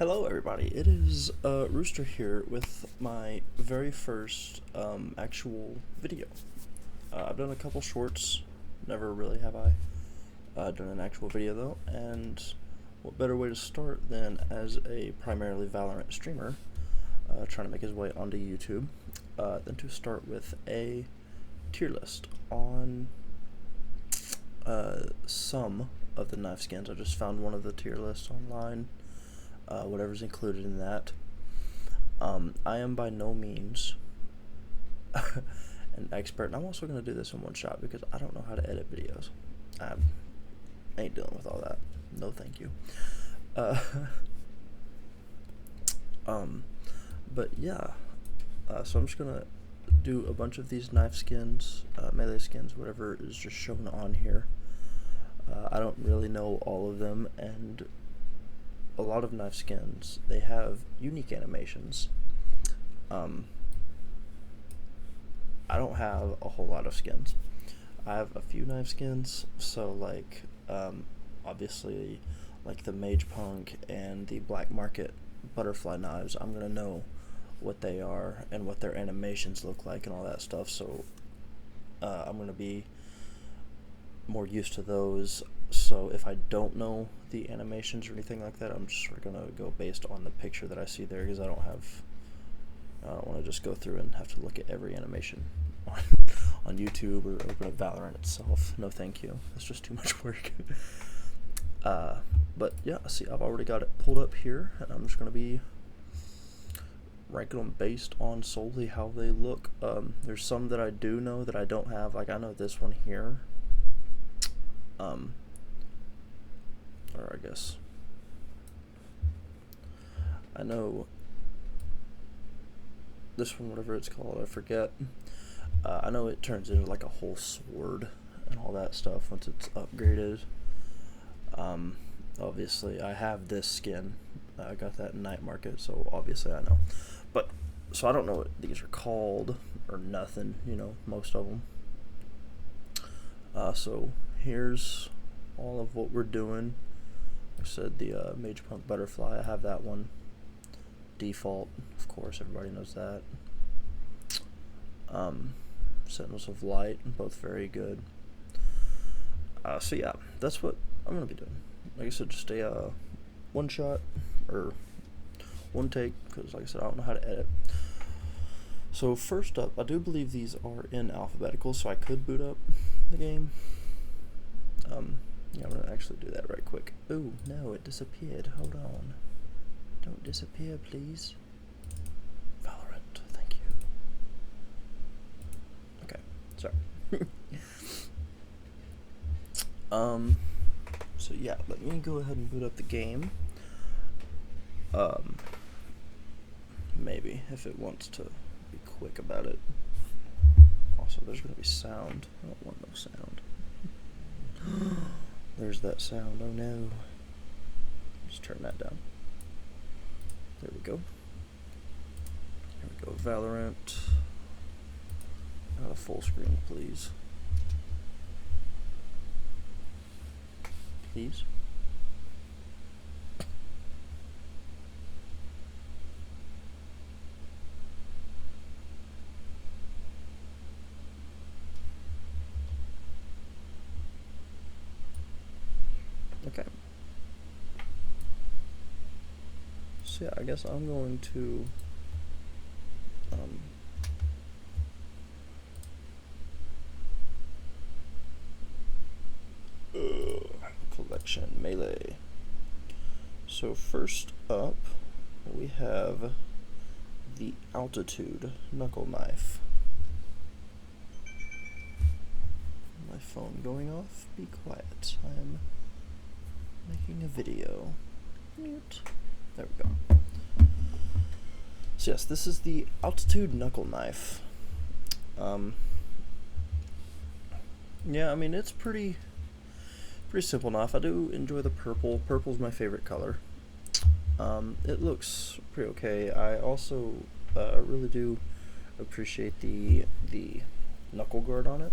Hello everybody, it is Rooster here with my very first actual video. I've done a couple shorts, never really have I done an actual video though, and what better way to start than as a primarily Valorant streamer trying to make his way onto YouTube than to start with a tier list on some of the knife skins. I just found one of the tier lists online. Whatever's included in that. I am by no means an expert, and I'm also going to do this in one shot because I don't know how to edit videos. I ain't dealing with all that. No thank you. But yeah, so I'm just going to do a bunch of these knife skins, melee skins, whatever is just shown on here. I don't really know all of them, and a lot of knife skins, they have unique animations. I don't have a whole lot of skins. I have a few knife skins, so like obviously like the Mage Punk and the Black Market butterfly knives, I'm gonna know what they are and what their animations look like and all that stuff, so I'm gonna be more used to those. So if I don't know the animations or anything like that, I'm just sort of gonna go based on the picture that I see there, because I don't want to just go through and have to look at every animation on YouTube or open up Valorant itself. No thank you, that's just too much work. But yeah, see, I've already got it pulled up here, and I'm just gonna be ranking them based on solely how they look. There's some that I do know that I don't have, like I know this one here. Or I guess I know this one, whatever it's called, I forget. I know it turns into like a whole sword and all that stuff once it's upgraded. Obviously I have this skin. I got that in Night Market, so obviously I know. But so I don't know what these are called or nothing, you know, most of them. So here's all of what we're doing. I said the Mage Punk Butterfly, I have that one. Default, of course, everybody knows that. Sentinels of Light, both very good. So yeah, that's what I'm going to be doing. Like I said, just a one shot, or one take, because like I said, I don't know how to edit. So first up, I do believe these are in alphabetical, so I could boot up the game. Yeah, I'm gonna actually do that right quick. Ooh, no, it disappeared. Hold on. Don't disappear, please. Valorant, thank you. Okay, sorry. So yeah, let me go ahead and boot up the game. Maybe, if it wants to be quick about it. Also, there's gonna be sound. I don't want no sound. There's that sound, oh no. Just turn that down. There we go. Here we go, Valorant. Full screen, please. Please. Okay. So yeah, I guess I'm going to collection melee. So first up, we have the Altitude Knuckle Knife. My phone going off? Be quiet. I am making a video. Mute. There we go. So yes, this is the Altitude Knuckle Knife. Yeah, I mean, it's pretty simple enough. I do enjoy the purple. Purple's my favorite color. It looks pretty okay. I also really do appreciate the knuckle guard on it.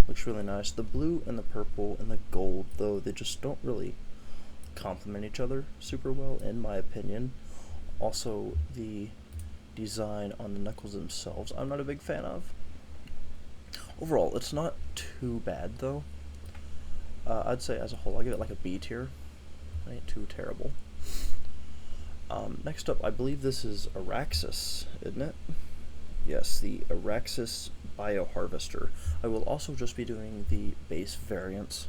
Looks really nice. The blue and the purple and the gold, though, they just don't really complement each other super well, in my opinion. Also, the design on the knuckles themselves, I'm not a big fan of. Overall, it's not too bad though. I'd say as a whole, I give it like a B tier. It ain't too terrible. Next up, I believe this is Araxis, isn't it? Yes, the Araxis Bioharvester. I will also just be doing the base variants,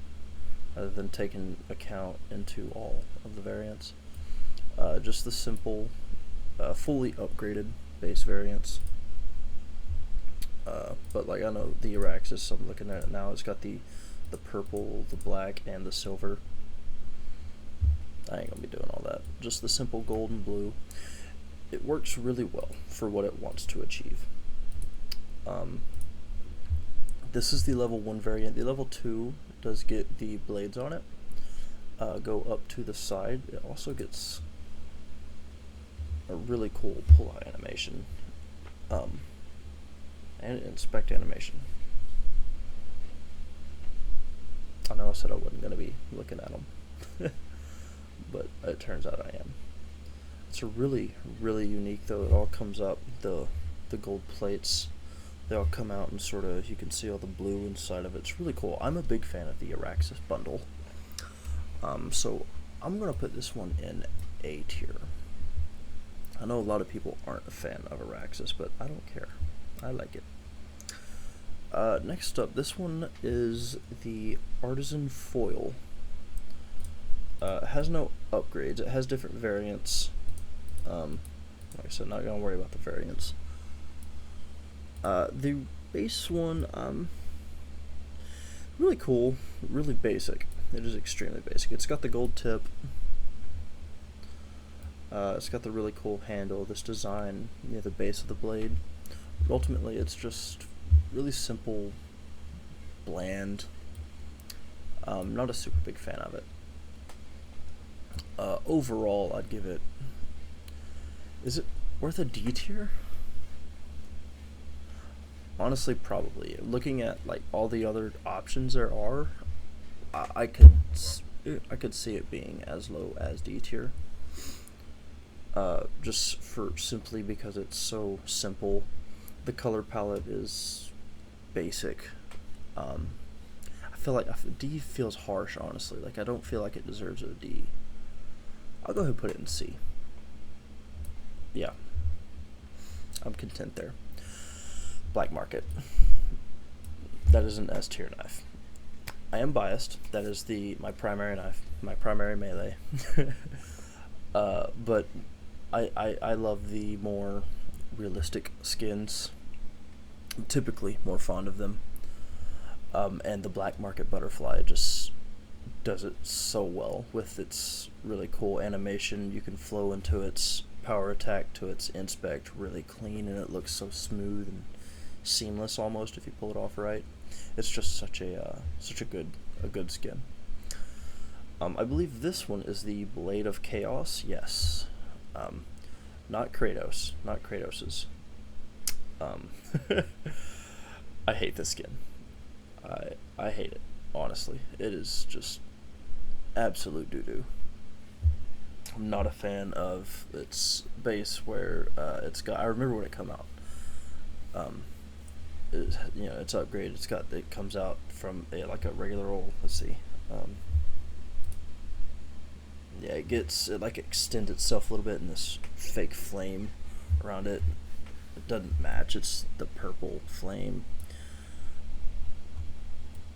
rather than taking account into all of the variants. Just the simple, fully upgraded base variants. But like, I know the Araxis, I'm looking at it now, it's got the purple, the black, and the silver. I ain't gonna be doing all that. Just the simple gold and blue. It works really well for what it wants to achieve. This is the level 1 variant. The level 2 does get the blades on it. Go up to the side. It also gets a really cool pull-out animation. And inspect animation. I know I said I wasn't going to be looking at them. But it turns out I am. It's a really, really unique though. It all comes up, the gold plates, they all come out and sort of, you can see all the blue inside of it. It's really cool. I'm a big fan of the Araxis bundle. So I'm going to put this one in A tier. I know a lot of people aren't a fan of Araxis, but I don't care. I like it. Next up, this one is the Artisan Foil. It has no upgrades. It has different variants. Like I said, not gonna worry about the variants. The base one, really cool, really basic. It is extremely basic. It's got the gold tip. It's got the really cool handle, this design near the base of the blade. But ultimately, it's just really simple, bland. Not a super big fan of it. Overall, I'd give it... Is it worth a D tier? Honestly, probably. Looking at like all the other options there are, I could see it being as low as D tier. Just for simply because it's so simple. The color palette is basic. I feel like D feels harsh, honestly. Like, I don't feel like it deserves a D. I'll go ahead and put it in C. Yeah. I'm content there. Black Market. That is an S tier knife. I am biased. That is my primary knife, my primary melee. But I love the more realistic skins. I'm typically more fond of them. And the Black Market Butterfly just does it so well with its really cool animation. You can flow into its power attack to its inspect really clean, and it looks so smooth and seamless almost if you pull it off right. It's just such a good skin. I believe this one is the Blade of Chaos. Yes. Not Kratos. Not Kratos's. I hate this skin. I hate it, honestly. It is just absolute doo-doo. I'm not a fan of its base where it's got... I remember when it came out. It's upgraded. It comes out from like a regular old... Let's see. Yeah, it like extends itself a little bit in this fake flame around it. It doesn't match. It's the purple flame.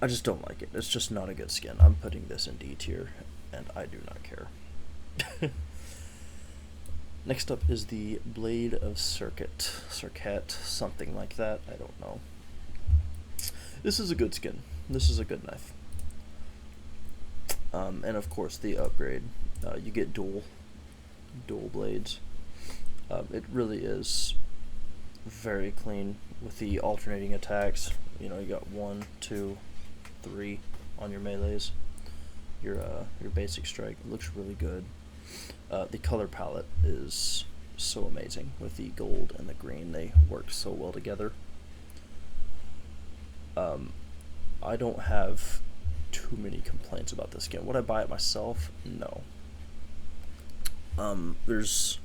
I just don't like it. It's just not a good skin. I'm putting this in D tier, and I do not care. Next up is the Blade of Circuit, something like that. I don't know. This is a good skin. This is a good knife. And of course the upgrade. You get dual blades. It really is very clean with the alternating attacks. You got 1, 2, 3 on your melees. Your basic strike looks really good. The color palette is so amazing with the gold and the green. They work so well together. I don't have too many complaints about this skin. Would I buy it myself? No. There's,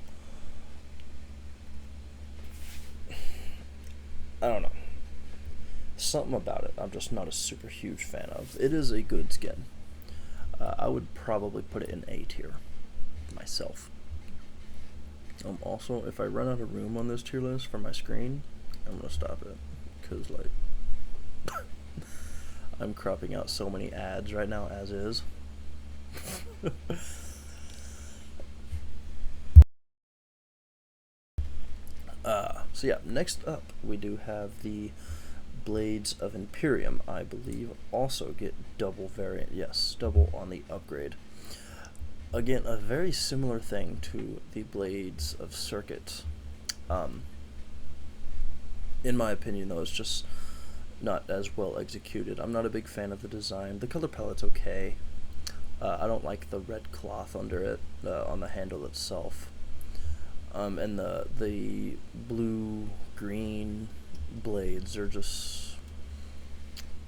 I don't know, something about it I'm just not a super huge fan of. It is a good skin. I would probably put it in A tier myself. Also, if I run out of room on this tier list for my screen, I'm gonna stop it, because like I'm cropping out so many ads right now as is. So yeah, next up we do have the Blades of Imperium. I believe also get double variant. Yes, double on the upgrade. Again, a very similar thing to the Blades of Circuit. In my opinion, though, it's just not as well executed. I'm not a big fan of the design. The color palette's okay. I don't like the red cloth under it on the handle itself. And the blue green blades are just,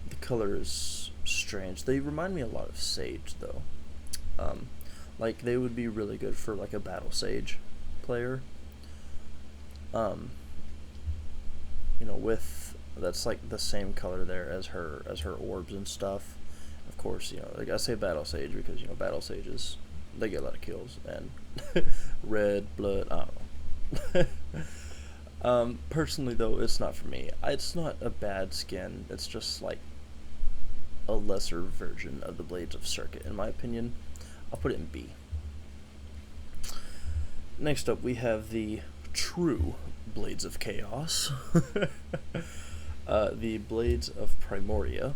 the color is strange. They remind me a lot of Sage though. Like they would be really good for like a Battle Sage player. With that's like the same color there as her orbs and stuff. Of course, like I say Battle Sage because Battle Sages, they get a lot of kills, and red blood, I don't know. Personally though, it's not for me. It's not a bad skin, it's just like a lesser version of the Blades of Circuit in my opinion. I'll put it in B. Next up we have the true Blades of Chaos. The Blades of Primoria.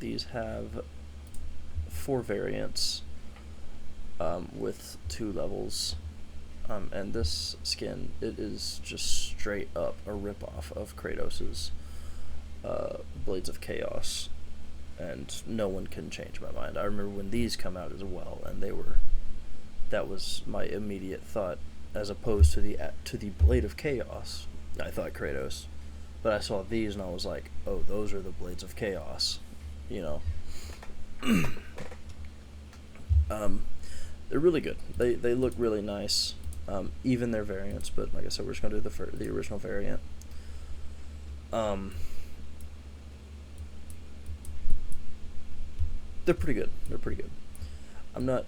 These have 4 variants with 2 levels. And this skin, it is just straight up a ripoff of Kratos's Blades of Chaos, and no one can change my mind. I remember when these come out as well, and that was my immediate thought, as opposed to the Blade of Chaos. I thought Kratos, but I saw these and I was like, oh, those are the Blades of Chaos, They're really good. They look really nice. Even their variants, but like I said, we're just gonna do the original variant. They're pretty good. They're pretty good. I'm not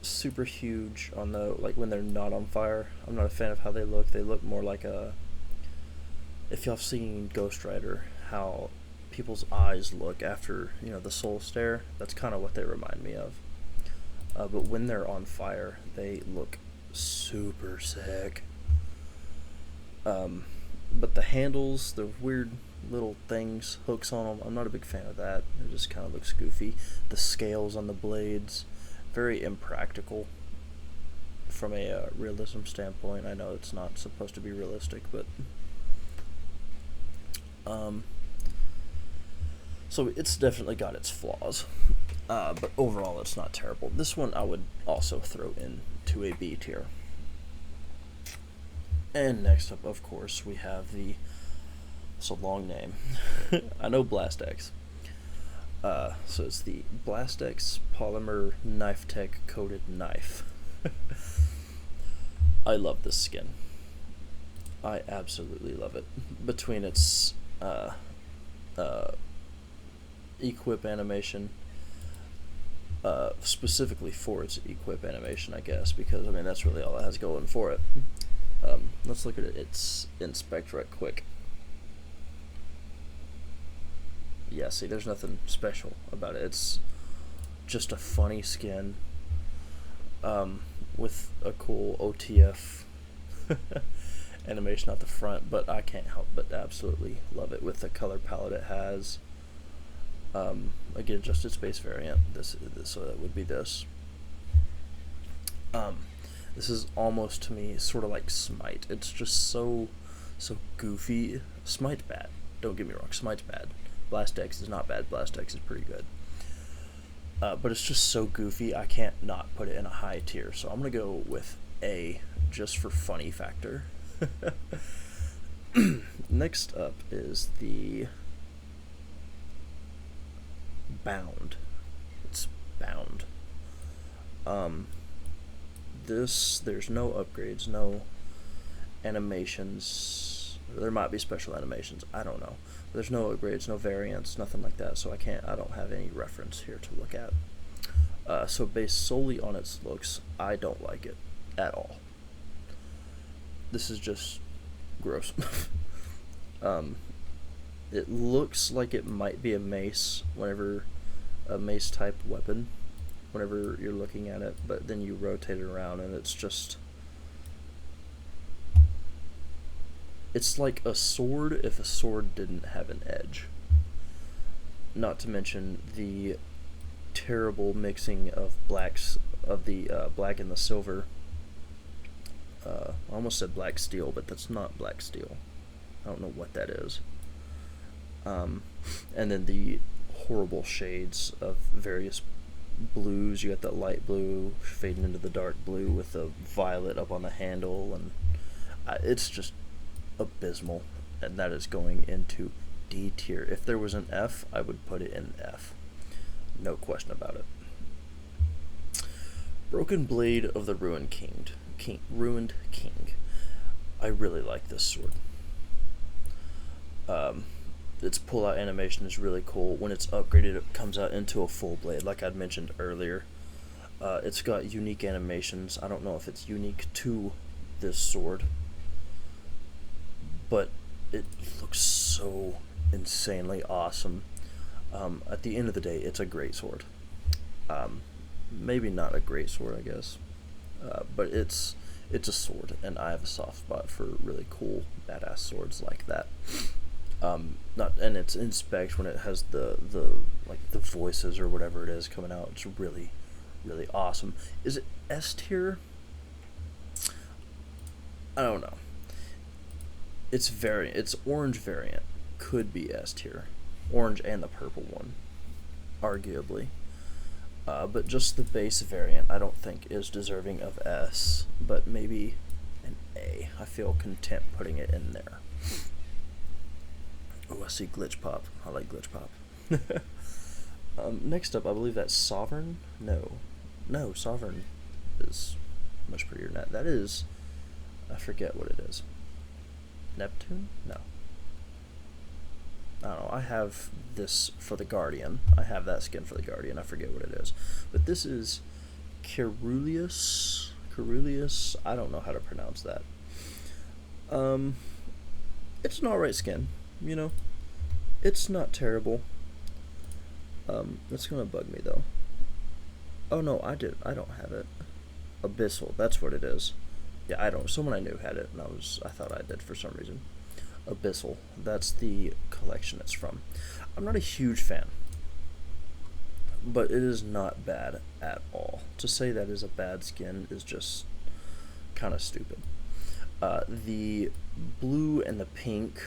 super huge on when they're not on fire. I'm not a fan of how they look. They look more like if y'all have seen Ghost Rider, how people's eyes look after the soul stare. That's kind of what they remind me of. But when they're on fire, they look super sick. But the handles, the weird little things, hooks on them, I'm not a big fan of that. It just kind of looks goofy. The scales on the blades, very impractical from a realism standpoint. I know it's not supposed to be realistic, but so it's definitely got its flaws. But overall, it's not terrible. This one I would also throw into a B tier. And next up, of course, we have it's a long name. I know Blastex. So it's the Blastex Polymer Knife Tech Coated Knife. I love this skin. I absolutely love it. Between its equip animation, specifically for its equip animation, I guess, because that's really all it has going for it. Let's look at its inspect right quick. Yeah, see, there's nothing special about it. It's just a funny skin with a cool OTF animation at the front, but I can't help but absolutely love it with the color palette it has. Again, just its base variant. So that would be this. This is almost, to me, sort of like Smite. It's just so goofy. Smite's bad. Don't get me wrong. Smite's bad. Blastex is not bad. Blastex is pretty good. But it's just so goofy, I can't not put it in a high tier. So I'm going to go with A, just for funny factor. Next up is the Bound. It's Bound. there's no upgrades, no animations. There might be special animations, I don't know. There's no upgrades, no variants, nothing like that, so I don't have any reference here to look at. So based solely on its looks, I don't like it at all. This is just gross. It looks like it might be a mace, a mace type weapon, whenever you're looking at it, but then you rotate it around and it's like a sword if a sword didn't have an edge. Not to mention the terrible mixing of the black and the silver. I almost said black steel, but that's not black steel. I don't know what that is. And then the horrible shades of various blues. You got the light blue fading into the dark blue with the violet up on the handle, and it's just abysmal. And that is going into D tier. If there was an F, I would put it in F. No question about it. Broken Blade of the Ruined King. I really like this sword. Its pull-out animation is really cool. When it's upgraded, it comes out into a full blade, like I'd mentioned earlier. It's got unique animations. I don't know if it's unique to this sword, but it looks so insanely awesome. At the end of the day, it's a great sword. Maybe not a great sword, I guess, but it's a sword, and I have a soft spot for really cool, badass swords like that. And it's in specs when it has the voices or whatever it is coming out. It's really, really awesome. Is it S tier? I don't know. It's orange variant. Could be S tier. Orange and the purple one, arguably. But just the base variant, I don't think is deserving of S, but maybe an A. I feel content putting it in there. Oh, I see Glitch Pop. I like Glitch Pop. Next up, I believe that's Sovereign? No, Sovereign is much prettier than that. That is, I forget what it is. Neptune? No. I don't know. I have this for the Guardian. I have that skin for the Guardian. I forget what it is. But this is Ceruleus. I don't know how to pronounce that. It's an alright skin. You know, it's not terrible. It's gonna bug me though. Oh no, I don't have it. Abyssal, that's what it is. Yeah, someone I knew had it, and I thought I did for some reason. Abyssal, that's the collection it's from. I'm not a huge fan, but it is not bad at all. To say that is a bad skin is just kind of stupid. The blue and the pink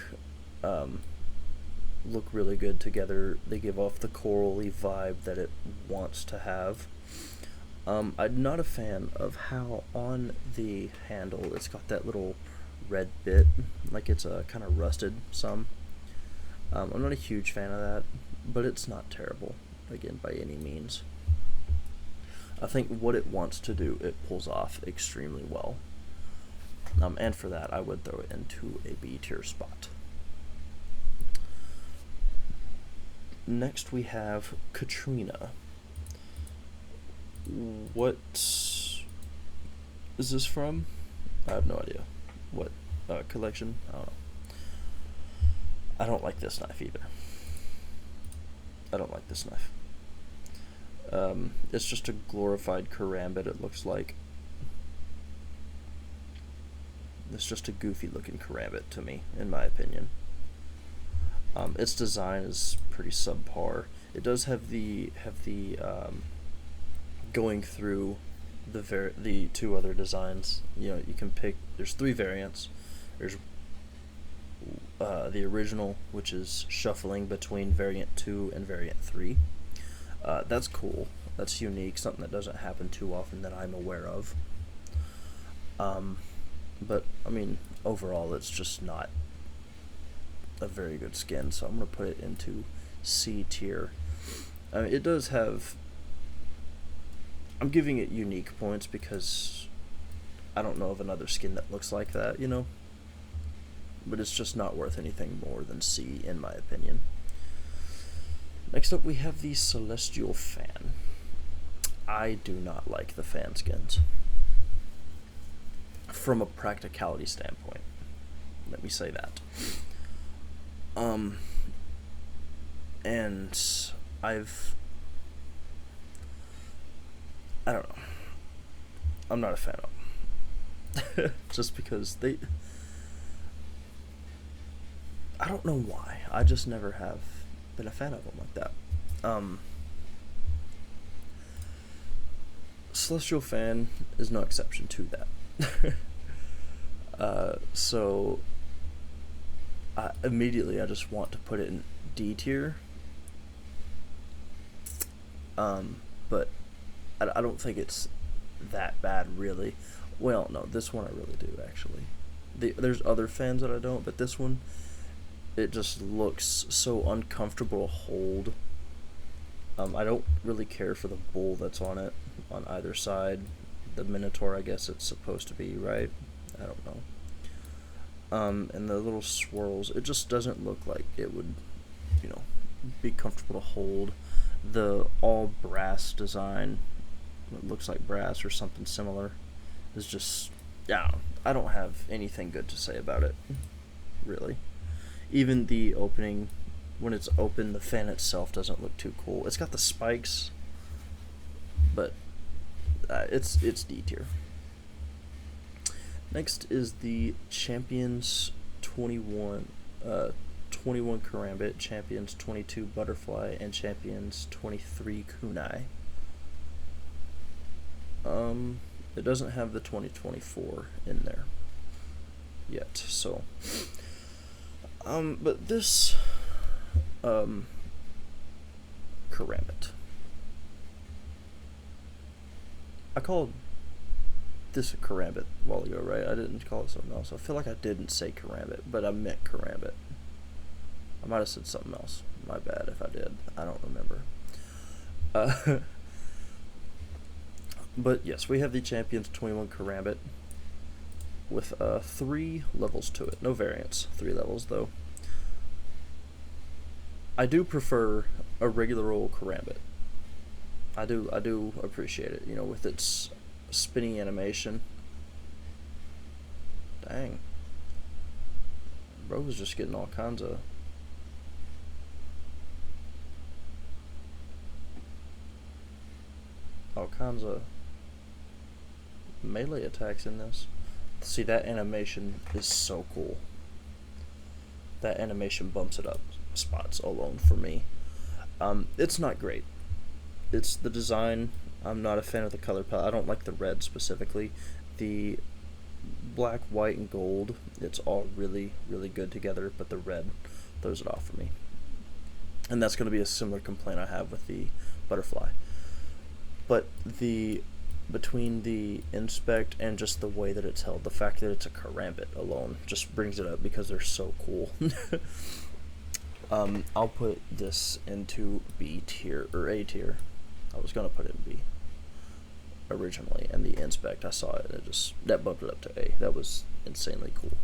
look really good together. They give off the corally vibe that it wants to have. I'm not a fan of how on the handle it's got that little red bit, like it's kind of rusted some. I'm not a huge fan of that, but it's not terrible, again, by any means. I think what it wants to do, it pulls off extremely well. And for that, I would throw it into a B tier spot. Next we have Katrina. What is this from? I have no idea. What collection? I don't know. I don't like this knife either. I don't like this knife. It's just a glorified karambit, it looks like. It's just a goofy looking karambit to me, in my opinion. Its design is pretty subpar. It does have the going through the two other designs. You know, you can pick. There's 3 variants. There's the original, which is shuffling between variant 2 and variant 3. That's cool. That's unique. Something that doesn't happen too often that I'm aware of. But I mean, overall, it's just not a very good skin, so I'm going to put it into C tier. I mean, it does have... I'm giving it unique points because I don't know of another skin that looks like that, you know? But it's just not worth anything more than C, in my opinion. Next up, we have the Celestial Fan. I do not like the fan skins. From a practicality standpoint. Let me say that. And I don't know. I'm not a fan of them. Just because I don't know why. I just never have been a fan of them like that. Celestial Fan is no exception to that. So immediately I just want to put it in D tier. But I don't think it's that bad, really. Well, no, this one I really do, actually. There's other fans that I don't, but this one, it just looks so uncomfortable to hold. I don't really care for the bull that's on it, on either side. The Minotaur, I guess it's supposed to be, right? I don't know. And the little swirls, it just doesn't look like it would, be comfortable to hold. The all brass design, it looks like brass or something similar, is just, yeah, I don't have anything good to say about it, really. Even the opening, when it's open, the fan itself doesn't look too cool. It's got the spikes, but it's D tier. Next is the Champions 21 Karambit, Champions 22 Butterfly, and Champions 23 Kunai. It doesn't have the 2024 in there yet, so but this Karambit, I called this a Karambit a while ago, right? I didn't call it something else. I feel like I didn't say Karambit, but I meant Karambit. I might have said something else. My bad if I did. I don't remember. But yes, we have the Champions 21 Karambit with 3 levels to it. No variants. 3 levels, though. I do prefer a regular old Karambit. I do appreciate it, with its spinning animation. Dang. Bro was just getting all kinds of melee attacks in this. See, that animation is so cool. That animation bumps it up spots alone for me. It's not great. It's the design. I'm not a fan of the color palette. I don't like the red specifically. The black, white, and gold, it's all really, really good together, but the red throws it off for me. And that's going to be a similar complaint I have with the butterfly. But between the inspect and just the way that it's held, the fact that it's a Karambit alone just brings it up because they're so cool. I'll put this into B tier, or A tier. I was going to put it in B originally, and the inspect, I saw it, and that bumped it up to A. That was insanely cool.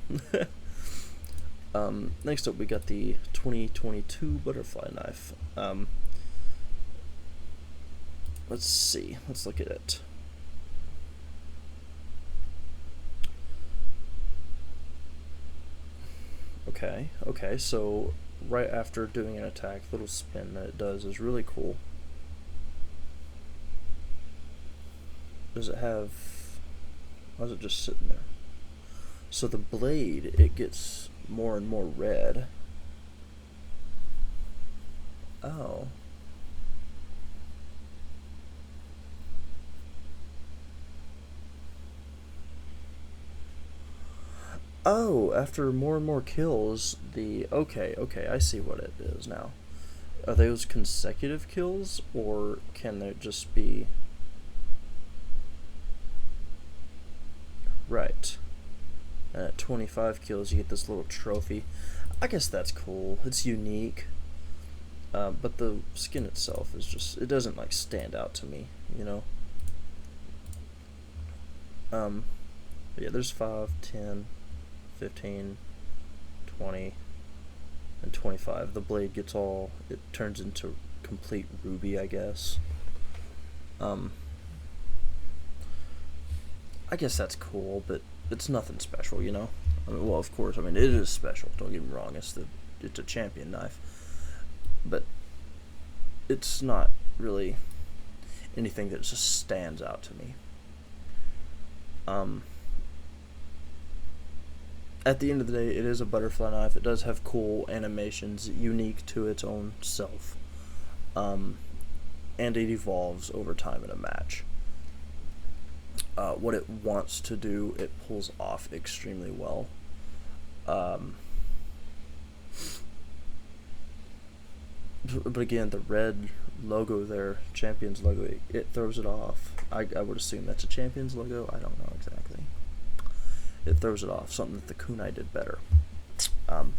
Next up, we got the 2022 butterfly knife. Let's see. Let's look at it. Okay, so right after doing an attack, the little spin that it does is really cool. Does it have... Why is it just sitting there? So the blade, it gets more and more red. Oh. Oh, after more and more kills, okay, I see what it is now. Are those consecutive kills, or can there just be... Right. And at 25 kills, you get this little trophy. I guess that's cool. It's unique. But the skin itself is just... It doesn't, stand out to me, But yeah, there's 5, 10, 15, 20, and 25. The blade gets all, it turns into complete ruby, I guess. Um, I guess that's cool, but it's nothing special, you know? I mean, well, of course, I mean, it is special, don't get me wrong, it's a champion knife. But it's not really anything that just stands out to me. Um, at the end of the day, it is a butterfly knife. It does have cool animations unique to its own self. And it evolves over time in a match. What it wants to do, it pulls off extremely well. But again, the red logo there, Champions logo, it throws it off. I would assume that's a Champions logo. I don't know exactly. It throws it off, something that the kunai did better. So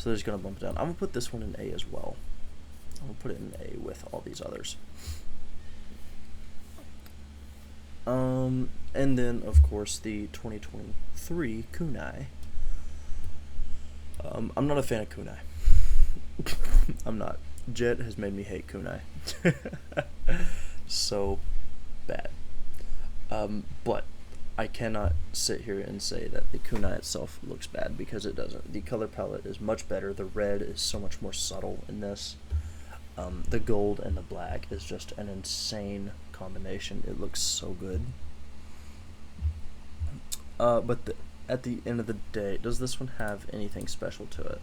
they're just going to bump it down. I'm going to put this one in A as well. I'm going to put it in A with all these others. And then, of course, the 2023 kunai. I'm not a fan of kunai. I'm not. Jet has made me hate kunai. So bad. But I cannot sit here and say that the kunai itself looks bad, because it doesn't. The color palette is much better. The red is so much more subtle in this. The gold and the black is just an insane combination. It looks so good. But at the end of the day, does this one have anything special to it?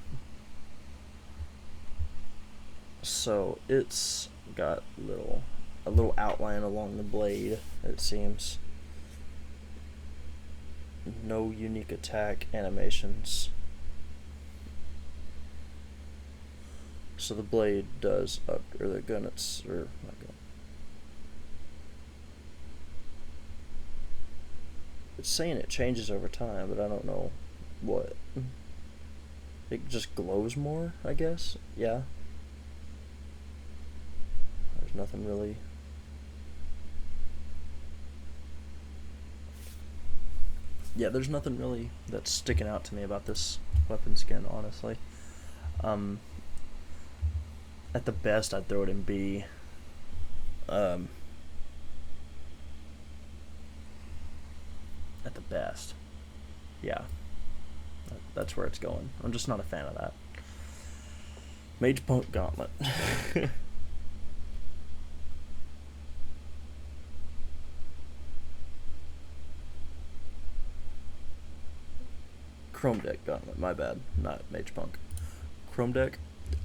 So it's got a little outline along the blade, it seems. No unique attack animations. So the blade does or the gun, it's, or not gun. It's saying it changes over time, but I don't know what. It just glows more, I guess. Yeah. There's nothing really. Yeah, there's nothing really that's sticking out to me about this weapon skin, honestly. At the best, I'd throw it in B. At the best. Yeah. That's where it's going. I'm just not a fan of that. Mage Punk Gauntlet. Chrome Deck Gauntlet, my bad. Not Mage Punk. Chrome Deck,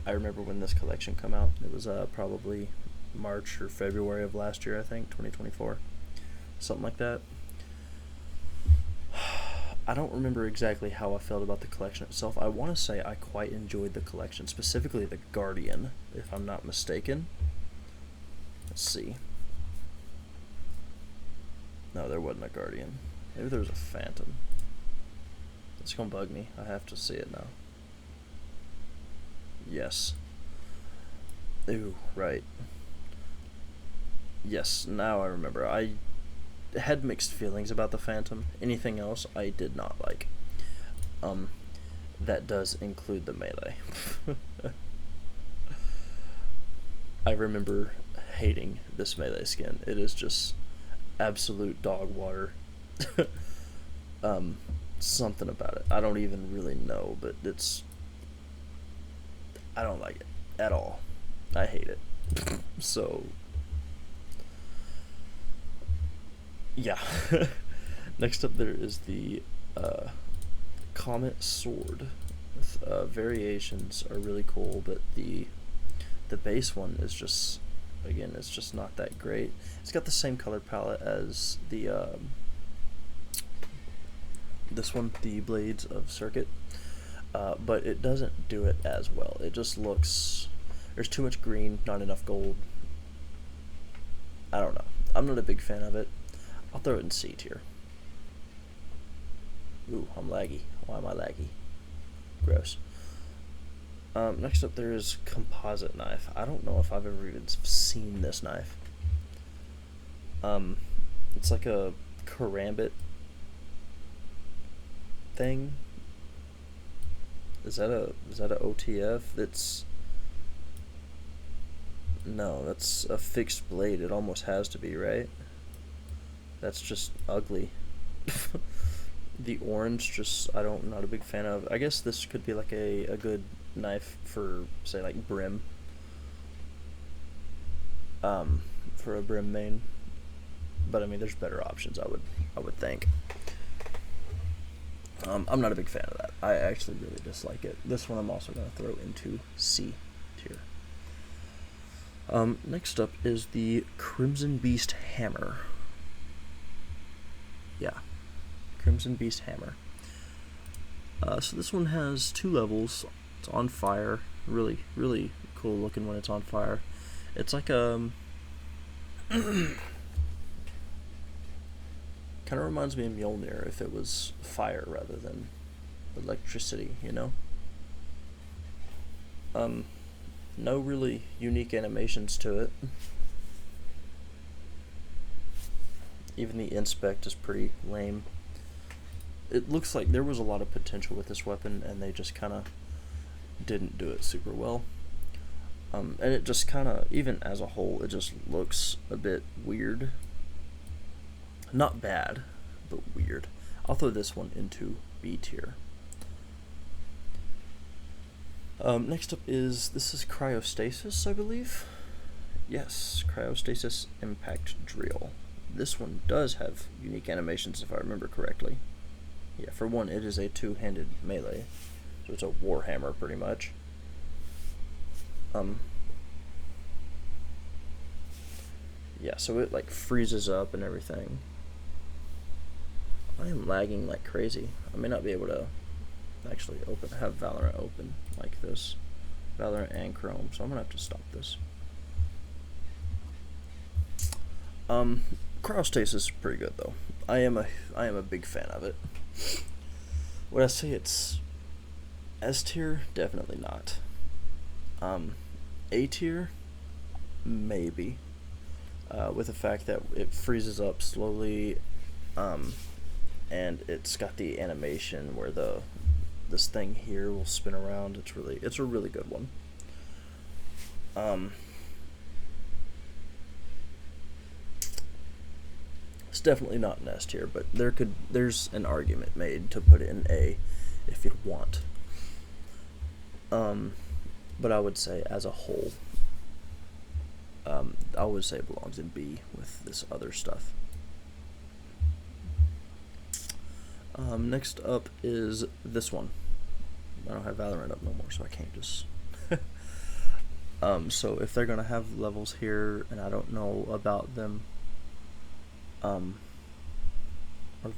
I remember when this collection came out. It was probably March or February of last year, I think, 2024. Something like that. I don't remember exactly how I felt about the collection itself. I want to say I quite enjoyed the collection, specifically the Guardian, if I'm not mistaken. Let's see. No, there wasn't a Guardian. Maybe there was a Phantom. It's gonna bug me. I have to see it now. Yes. Ooh, right. Yes, now I remember. I had mixed feelings about the Phantom. Anything else I did not like. That does include the melee. I remember hating this melee skin. It is just absolute dog water. Something about it. I don't even really know, but I don't like it at all. I hate it. So yeah. Next up there is the Comet Sword. Variations are really cool, but the base one is just, again, it's just not that great. It's got the same color palette as the this one, the Blades of Circuit, but it doesn't do it as well. It just looks, there's too much green, not enough gold. I don't know. I'm not a big fan of it. I'll throw it in C tier. Ooh, I'm laggy. Why am I laggy? Gross. Next up there is Composite Knife. I don't know if I've ever even seen this knife. It's like a karambit thing. Is that a OTF? No, that's a fixed blade. It almost has to be, right? That's just ugly. The orange, just not a big fan of. I guess this could be like a good knife for, say, like brim. For a brim main. But I mean, there's better options. I would think. I'm not a big fan of that. I actually really dislike it. This one I'm also going to throw into C tier. Next up is the Crimson Beast Hammer. Yeah, Crimson Beast Hammer. So this one has 2 levels. It's on fire. Really, really cool looking when it's on fire. It's like kind of reminds me of Mjolnir if it was fire rather than electricity, you know? No really unique animations to it. Even the inspect is pretty lame. It looks like there was a lot of potential with this weapon and they just kind of didn't do it super well. And it just kind of, even as a whole, it just looks a bit weird. Not bad, but weird. I'll throw this one into B tier. Next up this is Cryostasis, I believe? Yes, Cryostasis Impact Drill. This one does have unique animations if I remember correctly. Yeah, for one, it is a 2-handed melee. So it's a warhammer pretty much. Yeah, so it like freezes up and everything. I am lagging like crazy. I may not be able to actually have Valorant open like this. Valorant and Chrome, so I'm gonna have to stop this. Cryostasis is pretty good though. I am a big fan of it. Would I say it's S tier? Definitely not. A tier? Maybe. With the fact that it freezes up slowly, and it's got the animation where this thing here will spin around. It's a really good one. It's definitely not an S tier, but there's an argument made to put it in A if you'd want. But I would say as a whole, I would say it belongs in B with this other stuff. Next up is this one. I don't have Valorant up no more, so I can't just... so if they're gonna have levels here, and I don't know about them, or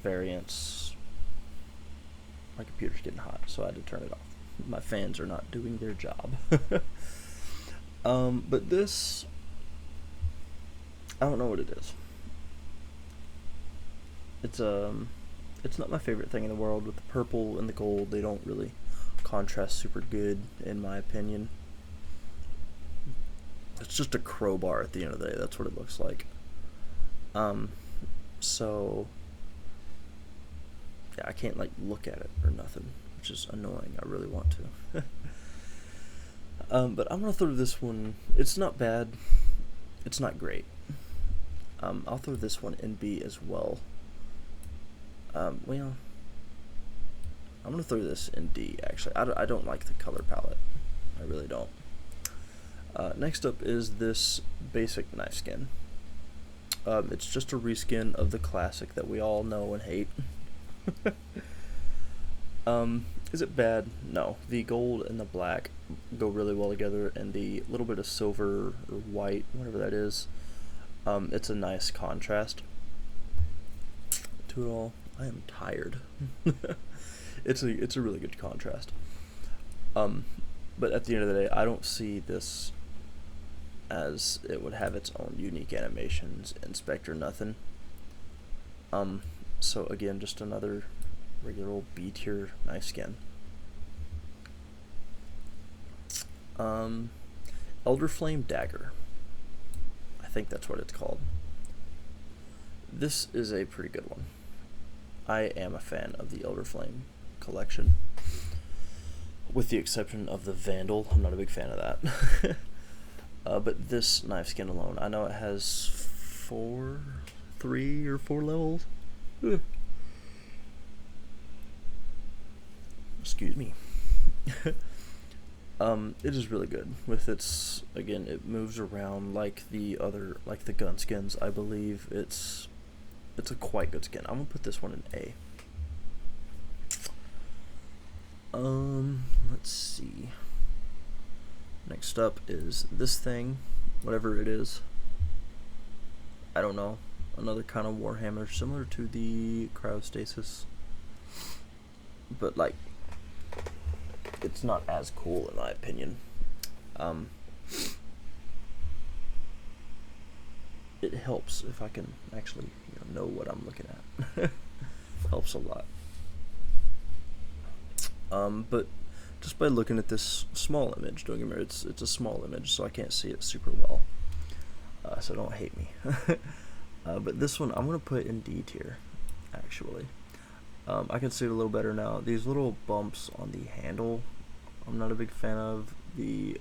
variants, my computer's getting hot, so I had to turn it off. My fans are not doing their job. But this, I don't know what it is. It's not my favorite thing in the world. With the purple and the gold, they don't really contrast super good, in my opinion. It's just a crowbar at the end of the day. That's what it looks like. So yeah, I can't like look at it or nothing, which is annoying. I really want to. But I'm gonna throw this one. It's not bad. It's not great. I'll throw this one in B as well. Well, I'm gonna throw this in D. Actually, I don't like the color palette. I really don't. Next up is this basic knife skin. It's just a reskin of the classic that we all know and hate. Is it bad? No. The gold and the black go really well together, and the little bit of silver or white, whatever that is, it's a nice contrast to it all. I am tired. It's a really good contrast. But at the end of the day, I don't see this as it would have its own unique animations, inspect or nothing. So again, just another regular old B tier knife skin. Elder Flame Dagger. I think that's what it's called. This is a pretty good one. I am a fan of the Elder Flame collection. With the exception of the Vandal, I'm not a big fan of that. But this knife skin alone, I know it has 3 or 4 levels. Excuse me. It is really good with its, again, it moves around like the other, like the gun skins. I believe it's a quite good skin. I'm gonna put this one in A. Let's see. Next up is this thing, whatever it is. I don't know. Another kind of Warhammer, similar to the Cryostasis, but like, it's not as cool in my opinion. It helps if I can actually know what I'm looking at. Helps a lot. But just by looking at this small image, don't get me wrong, it's a small image, so I can't see it super well. So don't hate me. But this one I'm gonna put in D tier, actually. I can see it a little better now. These little bumps on the handle, I'm not a big fan of. The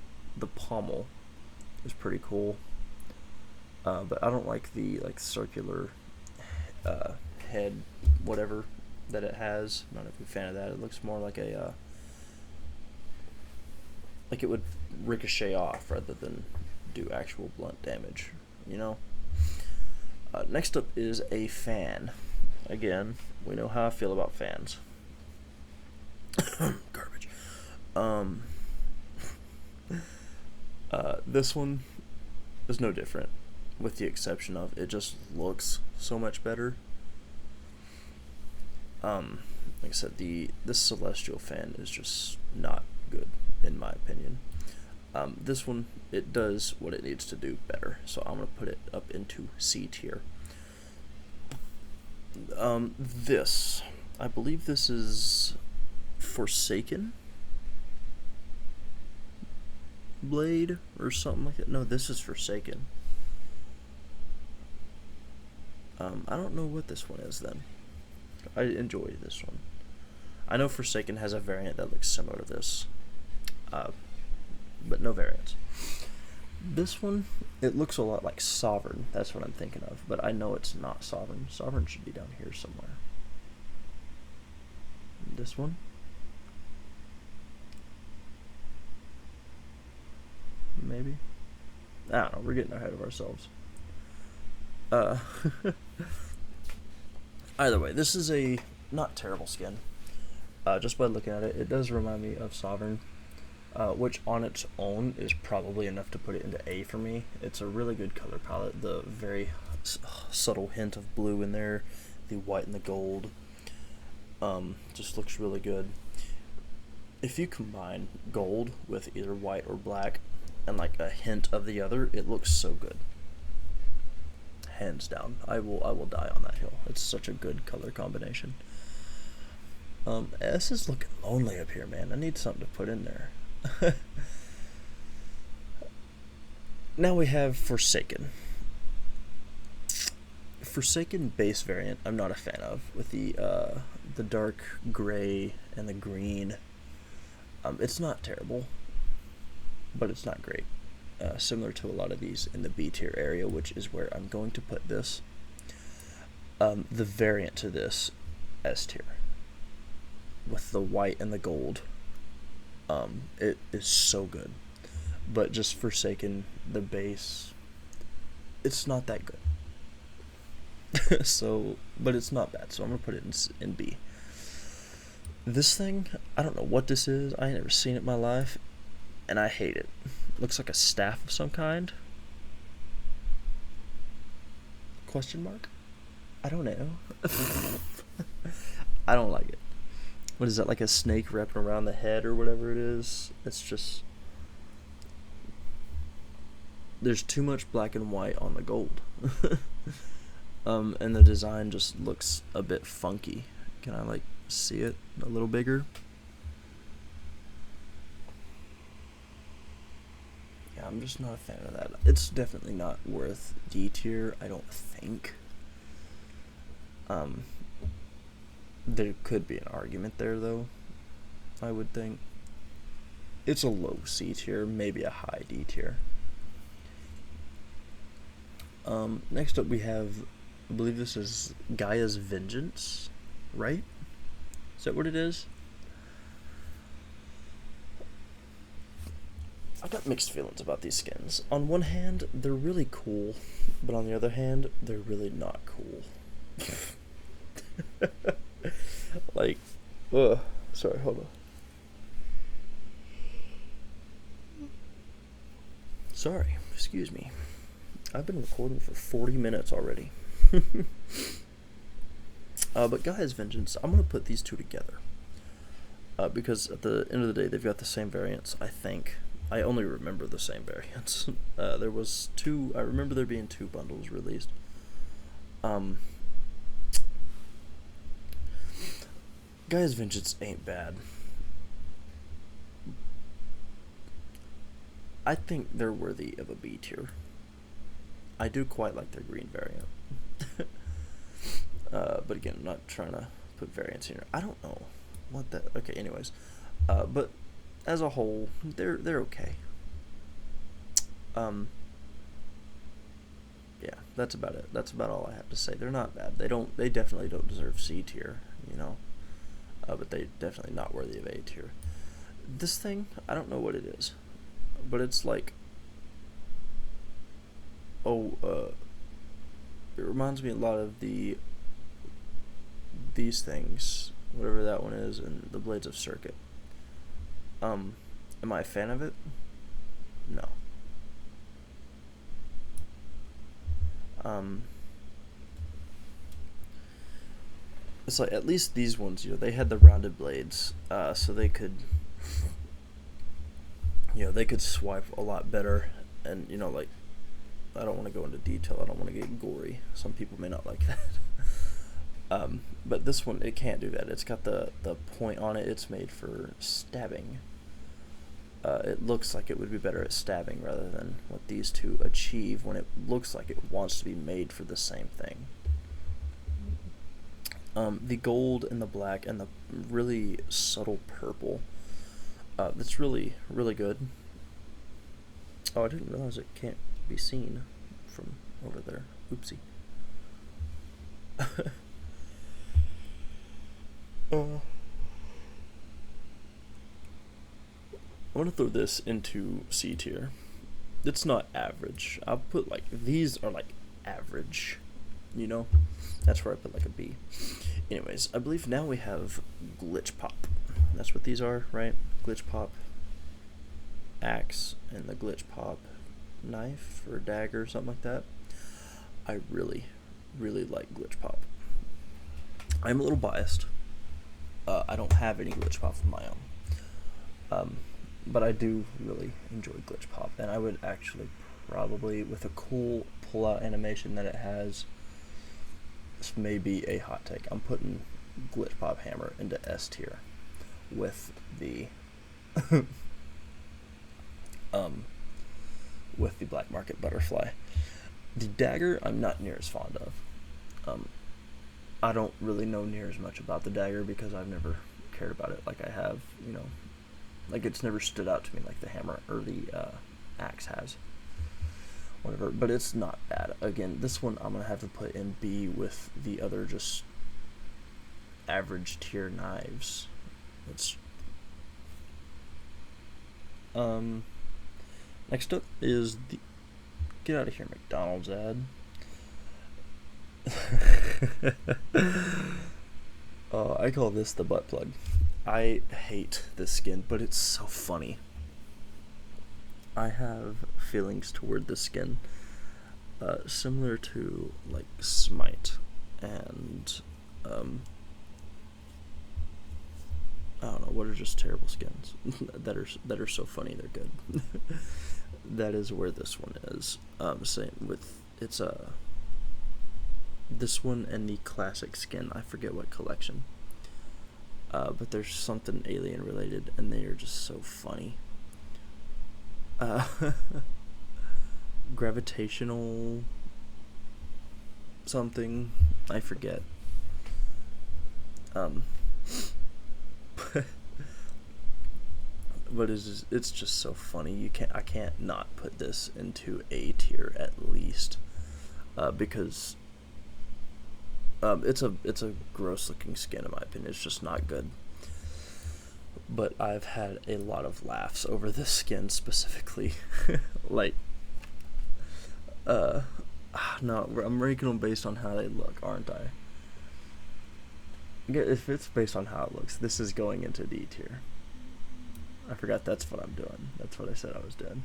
pommel is pretty cool, but I don't like the circular head, whatever that it has. I'm not a big fan of that. It looks more like a like it would ricochet off rather than do actual blunt damage. Next up is a fan. Again, we know how I feel about fans. Garbage. This one is no different, with the exception of it just looks so much better. Like I said, this Celestial fan is just not good in my opinion. This one, it does what it needs to do better, so I'm gonna put it up into C tier. This, I believe this is Forsaken blade or something like that. No, this is Forsaken. I don't know what this one is then. I enjoy this one. I know Forsaken has a variant that looks similar to this, but no variants. This one, it looks a lot like Sovereign. That's what I'm thinking of, but I know it's not Sovereign. Sovereign should be down here somewhere. This one, maybe. I don't know. We're getting ahead of ourselves. Either way, this is a not terrible skin. Just by looking at it, it does remind me of Sovereign. Which on its own is probably enough to put it into A for me. It's a really good color palette. The very subtle hint of blue in there, the white and the gold, just looks really good. If you combine gold with either white or black and like a hint of the other, it looks so good. Hands down, I will die on that hill. It's such a good color combination. S is looking lonely up here, man. I need something to put in there. Now we have Forsaken. Forsaken base variant I'm not a fan of, with the dark gray and the green. It's not terrible, but it's not great. Similar to a lot of these in the B tier area, which is where I'm going to put this. The variant to this, S tier, with the white and the gold. It is so good, but just Forsaken, the base, it's not that good. So, but it's not bad, so I'm gonna put it in B. This thing, I don't know what this is. I ain't never seen it in my life, and I hate it. Looks like a staff of some kind. Question mark? I don't know. I don't like it. What is that, like a snake wrapping around the head or whatever it is? It's just, there's too much black and white on the gold. And the design just looks a bit funky. Can I like see it a little bigger? Yeah, I'm just not a fan of that. It's definitely not worth D tier, I don't think. There could be an argument there though, I would think. It's a low C tier, maybe a high D tier. Next up we have, I believe this is Gaia's Vengeance, right? Is that what it is? I've got mixed feelings about these skins. On one hand, they're really cool, but on the other hand, they're really not cool. Like, sorry, hold on. Sorry, excuse me. I've been recording for 40 minutes already. But Gaia's Vengeance, I'm going to put these two together. Because at the end of the day, they've got the same variants, I think. I only remember the same variants. There was two, I remember there being two bundles released. Gaia's Vengeance ain't bad. I think they're worthy of a B tier. I do quite like their green variant. But again, I'm not trying to put variants in here. I don't know what that. Okay, anyways. But as a whole, they're okay. Yeah, that's about it. That's about all I have to say. They're not bad. They definitely don't deserve C tier, you know. But they definitely not worthy of A tier. This thing, I don't know what it is, but it's like, it reminds me a lot of these things, whatever that one is, and the Blades of Circuit. Am I a fan of it? No. It's like, at least these ones, you know, they had the rounded blades, so they could, you know, they could swipe a lot better, and, you know, like, I don't want to go into detail, I don't want to get gory, some people may not like that, but this one, it can't do that. It's got the point on it, it's made for stabbing. It looks like it would be better at stabbing rather than what these two achieve when it looks like it wants to be made for the same thing. The gold and the black and the really subtle purple, that's really, really good. Oh, I didn't realize it can't be seen from over there. Oopsie. I want to throw this into C tier. It's not average. I'll put, like, these are like average, you know? That's where I put like a B. Anyways, I believe now we have Glitch Pop. That's what these are, right? Glitch Pop axe and the Glitch Pop knife or dagger or something like that. I really, really like Glitch Pop. I'm a little biased. I don't have any Glitch Pop of my own. But I do really enjoy Glitch Pop, and I would actually probably, with a cool pull-out animation that it has, this may be a hot take. I'm putting Glitch Pop Hammer into S tier with the with the Black Market Butterfly. The dagger I'm not near as fond of. I don't really know near as much about the dagger because I've never cared about it like I have, you know, like it's never stood out to me like the hammer or the axe has. Whatever, but it's not bad. Again, this one I'm gonna have to put in B with the other just average tier knives. It's next up is the get out of here McDonald's ad. I call this the butt plug. I hate this skin, but it's so funny. I have feelings toward this skin, similar to like Smite and I don't know, what are just terrible skins that are so funny they're good. That is where this one is. Same with it's this one and the classic skin. I forget what collection. But there's something alien related, and they are just so funny. Gravitational something, I forget. but it's just so funny. I can't not put this into A tier at least, because it's a gross looking skin in my opinion. It's just not good. But I've had a lot of laughs over this skin specifically. Like, no, I'm ranking them based on how they look, aren't I? If it's based on how it looks, this is going into D tier. I forgot that's what I'm doing. That's what I said I was doing.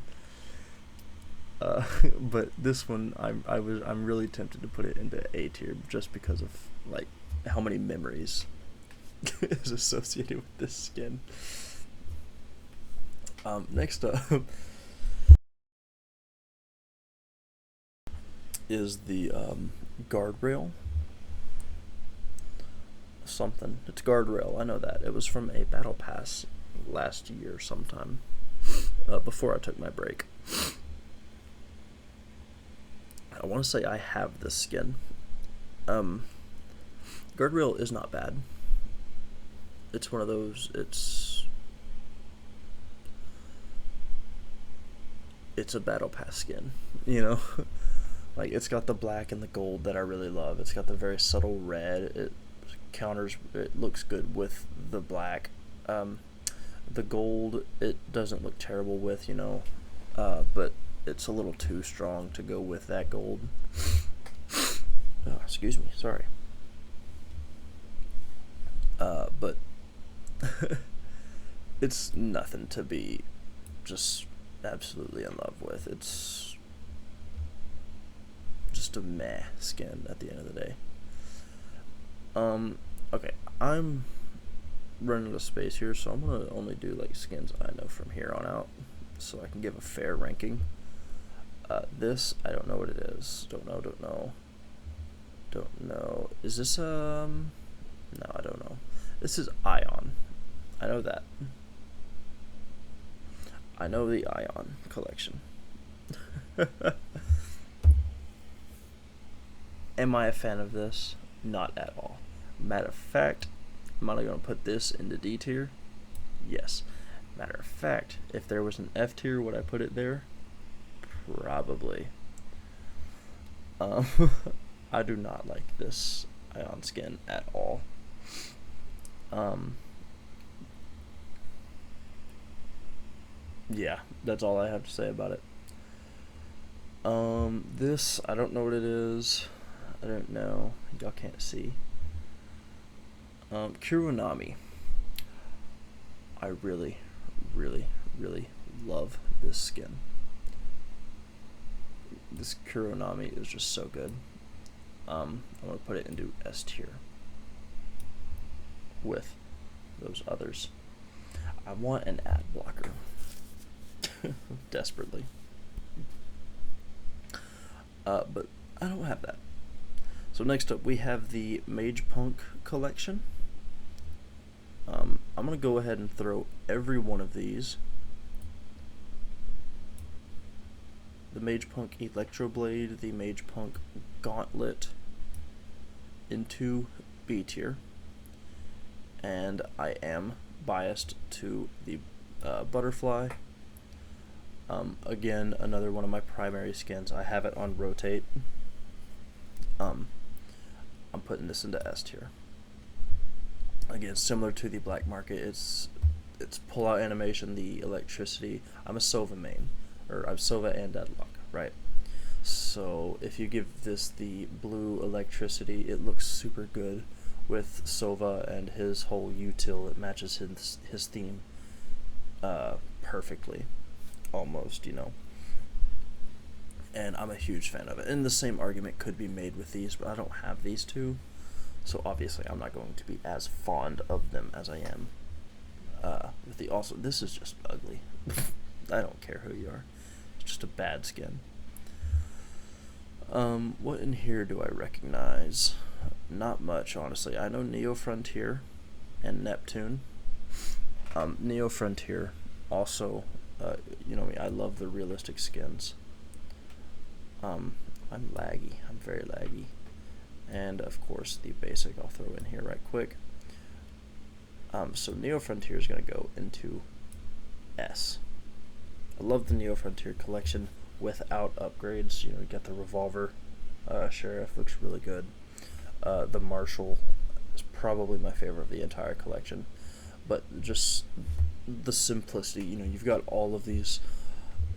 But this one, I'm really tempted to put it into A tier just because of like how many memories is associated with this skin. Next up is the guardrail. Something. It's guardrail. I know that. It was from a battle pass last year sometime, before I took my break. I want to say I have this skin. Guardrail is not bad. It's one of those. It's a battle pass skin, you know. Like, it's got the black and the gold that I really love. It's got the very subtle red. It counters. It looks good with the black. The gold, it doesn't look terrible with, you know, but it's a little too strong to go with that gold. Oh, excuse me, sorry. But it's nothing to be just absolutely in love with. It's just a meh skin at the end of the day. Okay, I'm running out of space here, so I'm gonna only do like skins I know from here on out, so I can give a fair ranking. This, I don't know what it is. Don't know. Is this no, I don't know. This is Ion. I know that. I know the Ion collection. Am I a fan of this? Not at all. Matter of fact, am I going to put this into D tier? Yes. Matter of fact, if there was an F tier, would I put it there? Probably. I do not like this Ion skin at all. Yeah, that's all I have to say about it. This, I don't know what it is. I don't know. Y'all can't see. Kuronami. I really, really, really love this skin. This Kuronami is just so good. I'm gonna put it into S tier with those others. I want an ad blocker desperately, but I don't have that. So next up we have the Mage Punk collection. I'm gonna go ahead and throw every one of these, the Mage Punk Electroblade, the Mage Punk Gauntlet, into B tier, and I am biased to the Butterfly. Again, another one of my primary skins. I have it on rotate. I'm putting this into S tier. Again, similar to the Black Market, it's pull out animation, the electricity. I'm a Sova main, or I'm Sova and Deadlock, right? So if you give this the blue electricity, it looks super good with Sova and his whole util. It matches his theme perfectly, almost, you know. And I'm a huge fan of it. And the same argument could be made with these, but I don't have these two, so obviously I'm not going to be as fond of them as I am with the. Also, this is just ugly. I don't care who you are. It's just a bad skin. What in here do I recognize? Not much, honestly. I know Neo Frontier and Neptune. Neo Frontier also, you know me, I love the realistic skins. I'm laggy. I'm very laggy. And of course the basic I'll throw in here right quick. So Neo Frontier is going to go into S. I love the Neo Frontier collection without upgrades. You got the revolver. Sheriff looks really good. The Marshall is probably my favorite of the entire collection. But just the simplicity, you've got all of these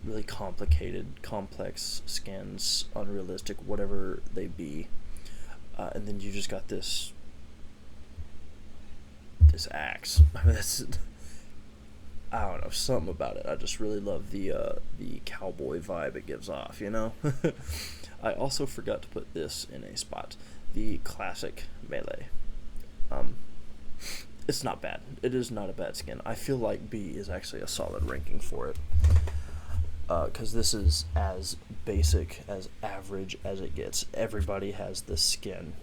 really complicated, complex skins, unrealistic, whatever they be. And then you just got this axe. I mean, I don't know, something about it. I just really love the cowboy vibe it gives off. I also forgot to put this in a spot. The classic melee. It's not bad. It is not a bad skin. I feel like B is actually a solid ranking for it. Because this is as basic, as average as it gets. Everybody has this skin,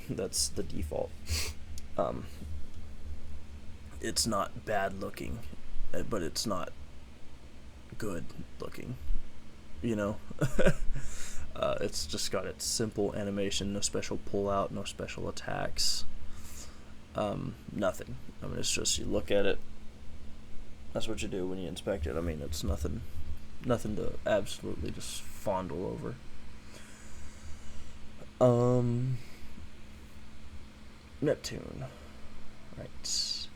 That's the default. It's not bad looking, but it's not good looking, It's just got its simple animation, no special pull out, no special attacks, nothing. I mean, it's just, you look at it, that's what you do when you inspect it. I mean, it's nothing to absolutely just fondle over. Neptune. Right.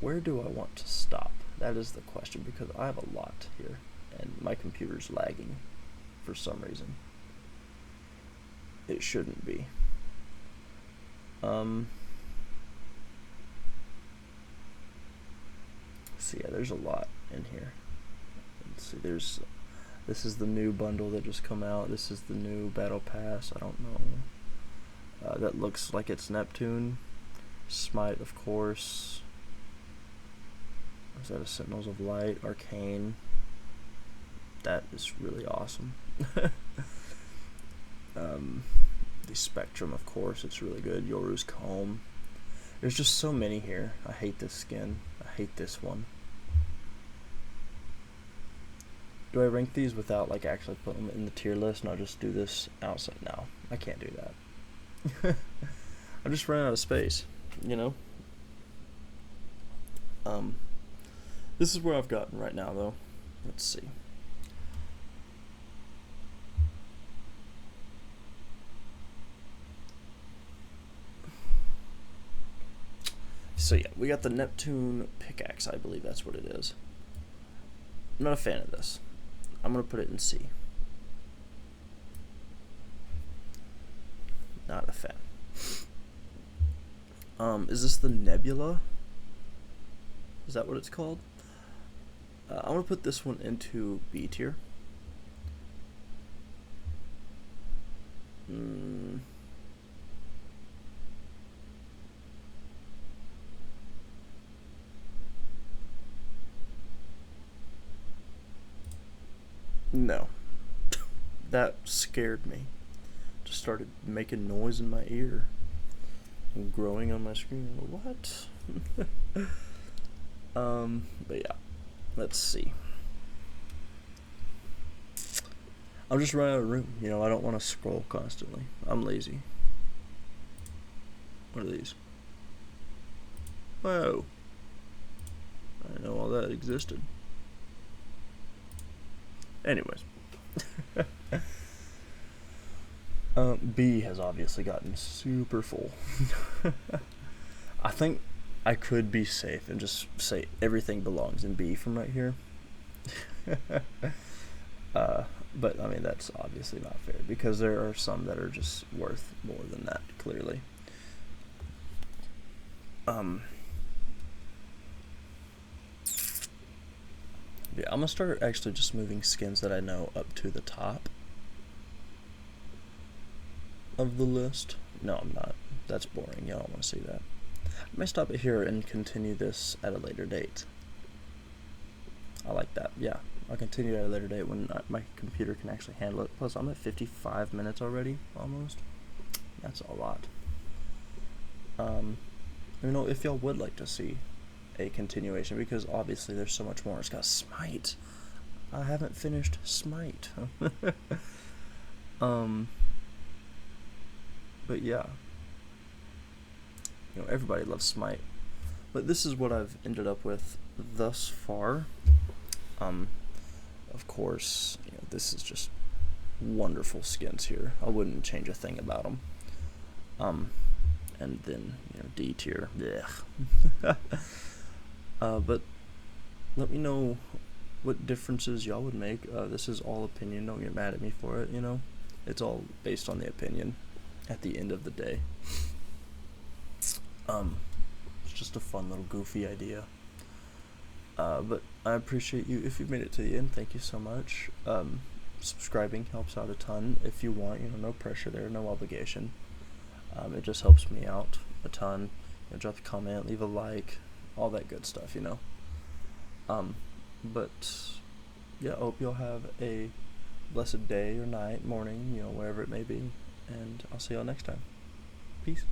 Where do I want to stop? That is the question, because I have a lot here, and my computer's lagging for some reason. It shouldn't be. So yeah, there's a lot in here. Let's see, this is the new bundle that just come out. This is the new battle pass. I don't know. That looks like it's Neptune. Smite, of course. Is that a Sentinels of Light? Arcane. That is really awesome. The Spectrum, of course, it's really good. Yoru's Comb. There's just so many here. I hate this skin. I hate this one. Do I rank these without actually putting them in the tier list and I'll just do this outside? No, I can't do that. I'm just running out of space, This is where I've gotten right now, though. Let's see. So yeah, we got the Neptune pickaxe, I believe that's what it is. I'm not a fan of this. I'm going to put it in C. Not a fan. Is this the Nebula? Is that what it's called? I'm going to put this one into B tier. No. That scared me. Just started making noise in my ear and growing on my screen. What? But yeah. Let's see. I'm just running out of room. I don't want to scroll constantly. I'm lazy. What are these? Whoa. I didn't know all that existed. Anyways. B has obviously gotten super full. I think I could be safe and just say everything belongs in B from right here. But I mean, that's obviously not fair, because there are some that are just worth more than that, clearly. Yeah, I'm gonna start actually just moving skins that I know up to the top of the list. No, I'm not. That's boring. Y'all don't want to see that. I may stop it here and continue this at a later date. I like that. Yeah, I'll continue at a later date when my computer can actually handle it. Plus, I'm at 55 minutes already, almost. That's a lot. If y'all would like to see a continuation, because obviously there's so much more. It's got Smite. I haven't finished Smite. But yeah, everybody loves Smite. But this is what I've ended up with thus far. Of course, this is just wonderful skins here. I wouldn't change a thing about them. And then, D tier. But let me know what differences y'all would make. This is all opinion. Don't get mad at me for it, It's all based on the opinion at the end of the day. It's just a fun little goofy idea. But I appreciate you. If you've made it to the end, thank you so much. Subscribing helps out a ton. If you want, no pressure there, no obligation. It just helps me out a ton. Drop a comment, leave a like, all that good stuff, But yeah, I hope you'll have a blessed day or night, morning, wherever it may be, and I'll see y'all next time. Peace.